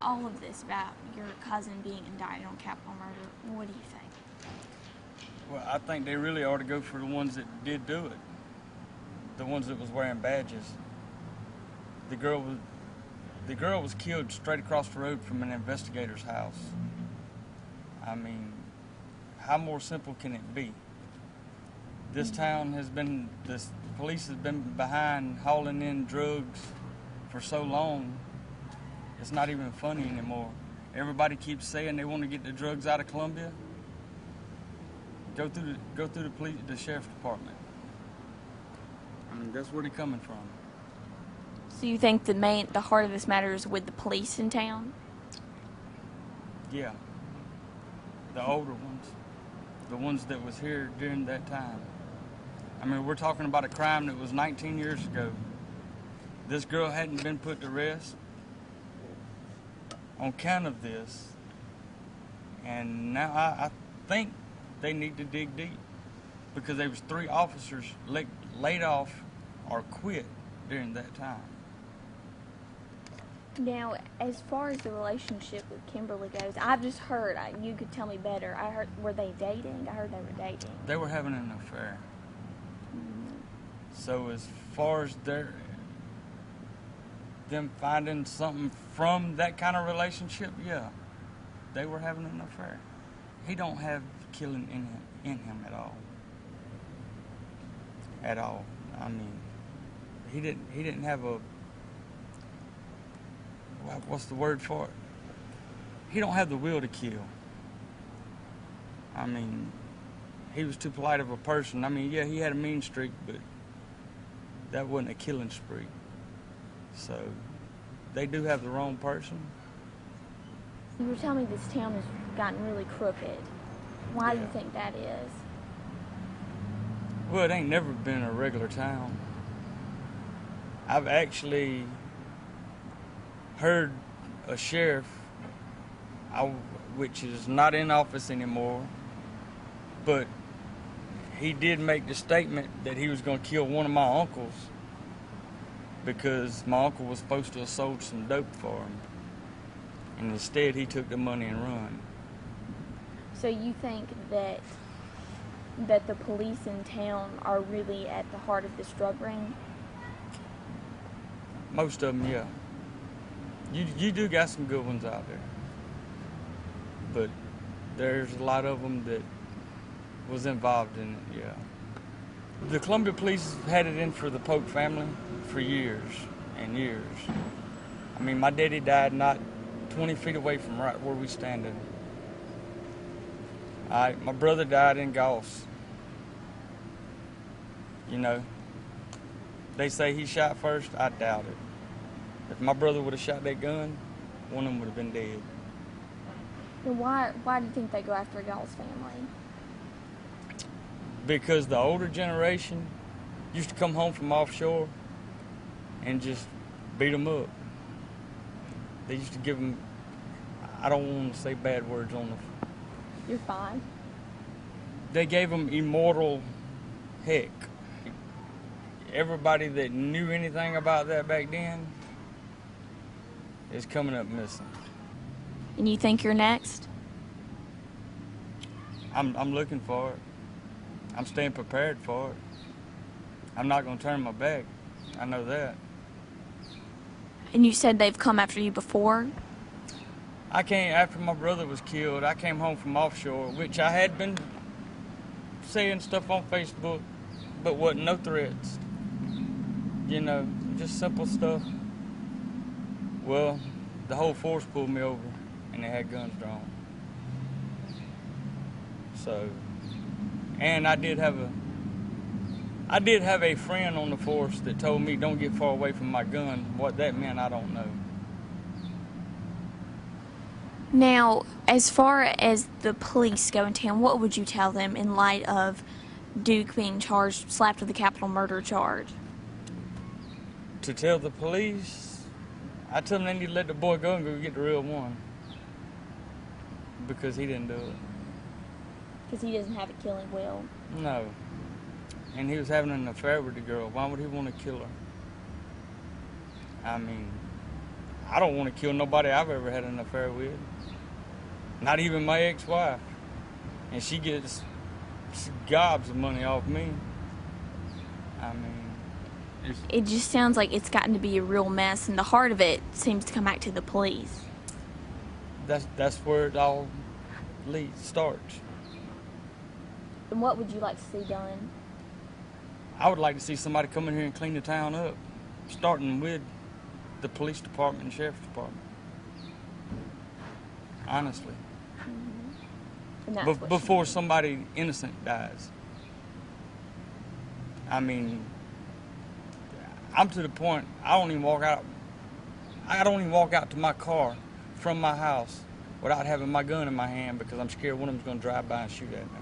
All of this about your cousin being indicted on capital murder, what do you think? Well, I think they really ought to go for the ones that did do it. The ones that was wearing badges. The girl was killed straight across the road from an investigator's house. I mean, how more simple can it be? This town the police has been behind hauling in drugs for so long, it's not even funny anymore. Everybody keeps saying they want to get the drugs out of Columbia. Go through the sheriff's department. I mean, that's where they're coming from. So you think the heart of this matter is with the police in town? Yeah. The older ones. The ones that was here during that time. I mean, we're talking about a crime that was 19 years ago. This girl hadn't been put to rest on account of this. And now I think they need to dig deep, because there was 3 officers laid off or quit during that time. Now, as far as the relationship with Kimberly goes, I've just heard, you could tell me better, I heard, were they dating? I heard they were dating. They were having an affair. So as far as them finding something from that kind of relationship, yeah, they were having an affair. He don't have killing in him at all. At all. I mean, he didn't have a, what's the word for it? He don't have the will to kill. I mean, he was too polite of a person. I mean, yeah, he had a mean streak, but that wasn't a killing spree. So they do have the wrong person. You were telling me this town has gotten really crooked. Why do you think that is? Well, it ain't never been a regular town. I've actually heard a sheriff, which is not in office anymore, but he did make the statement that he was going to kill one of my uncles because my uncle was supposed to have sold some dope for him. And instead, he took the money and run. So you think that the police in town are really at the heart of this drug ring? Most of them, yeah. You do got some good ones out there. But there's a lot of them that was involved in it, yeah. The Columbia police had it in for the Polk family for years and years. I mean, my daddy died not 20 feet away from right where we standing. My brother died in Goss. You know, they say he shot first. I doubt it. If my brother would have shot that gun, one of them would have been dead. And why do you think they go after Gall's family? Because the older generation used to come home from offshore and just beat them up. They used to give them, I don't want to say bad words on the... You're fine. They gave them immortal heck. Everybody that knew anything about that back then is coming up missing. And you think you're next? I'm looking for it. I'm staying prepared for it. I'm not going to turn my back. I know that. And you said they've come after you before? After my brother was killed, I came home from offshore, which I had been saying stuff on Facebook, but wasn't no threats. You know, just simple stuff. Well, the whole force pulled me over, and they had guns drawn. So, and I did have a friend on the force that told me don't get far away from my gun. What that meant, I don't know. Now, as far as the police go in town, what would you tell them in light of Duke being slapped with a capital murder charge? To tell the police, I tell them they need to let the boy go and go get the real one. Because he didn't do it. Because he doesn't have a killing will. No. And he was having an affair with the girl. Why would he want to kill her? I mean, I don't want to kill nobody I've ever had an affair with. Not even my ex-wife. And she gets gobs of money off me. I mean, It just sounds like it's gotten to be a real mess, and the heart of it seems to come back to the police. that's where it all starts. And what would you like to see done? I would like to see somebody come in here and clean the town up, starting with the police department and sheriff's department. Honestly. And that's what Before somebody innocent dies. I mean, I'm to the point I don't even walk out to my car from my house without having my gun in my hand because I'm scared one of them's going to drive by and shoot at me.